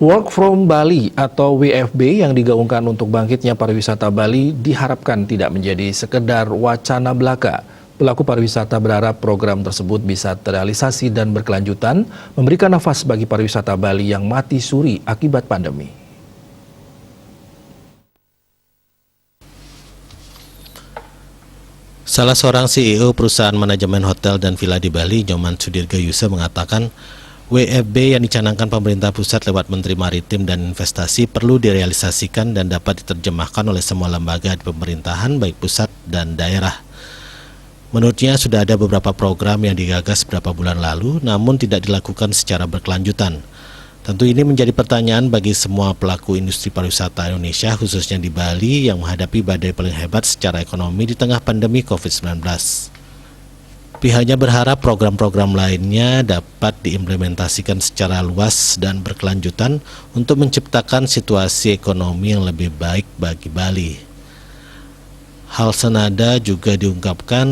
Work from Bali atau WFB yang digaungkan untuk bangkitnya pariwisata Bali diharapkan tidak menjadi sekedar wacana belaka. Pelaku pariwisata berharap program tersebut bisa terrealisasi dan berkelanjutan, memberikan nafas bagi pariwisata Bali yang mati suri akibat pandemi. Salah seorang CEO perusahaan manajemen hotel dan villa di Bali, Nyoman Sudirga Yusa, mengatakan WFB yang dicanangkan pemerintah pusat lewat Menteri Maritim dan Investasi perlu direalisasikan dan dapat diterjemahkan oleh semua lembaga di pemerintahan baik pusat dan daerah. Menurutnya sudah ada beberapa program yang digagas beberapa bulan lalu namun tidak dilakukan secara berkelanjutan. Tentu ini menjadi pertanyaan bagi semua pelaku industri pariwisata Indonesia khususnya di Bali yang menghadapi badai paling hebat secara ekonomi di tengah pandemi COVID-19. Pihaknya berharap program-program lainnya dapat diimplementasikan secara luas dan berkelanjutan untuk menciptakan situasi ekonomi yang lebih baik bagi Bali. Hal senada juga diungkapkan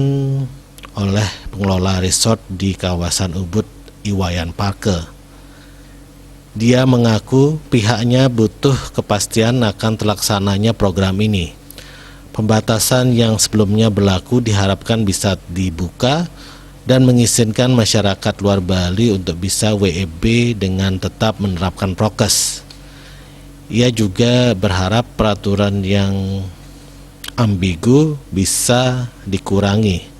oleh pengelola resort di kawasan Ubud, Iwayan Parke. Dia mengaku pihaknya butuh kepastian akan terlaksananya program ini. Pembatasan yang sebelumnya berlaku diharapkan bisa dibuka dan mengizinkan masyarakat luar Bali untuk bisa WFB dengan tetap menerapkan prokes. Ia juga berharap peraturan yang ambigu bisa dikurangi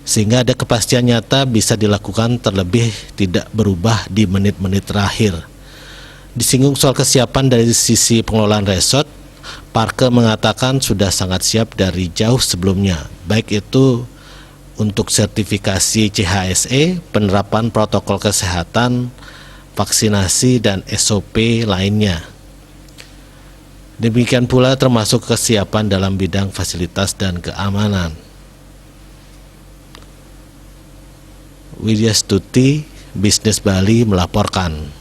sehingga ada kepastian nyata bisa dilakukan terlebih tidak berubah di menit-menit terakhir. Disinggung soal kesiapan dari sisi pengelolaan resort, Parke mengatakan sudah sangat siap dari jauh sebelumnya, baik itu untuk sertifikasi CHSE, penerapan protokol kesehatan, vaksinasi, dan SOP lainnya. Demikian pula termasuk kesiapan dalam bidang fasilitas dan keamanan. Widya Stuti, Bisnis Bali melaporkan.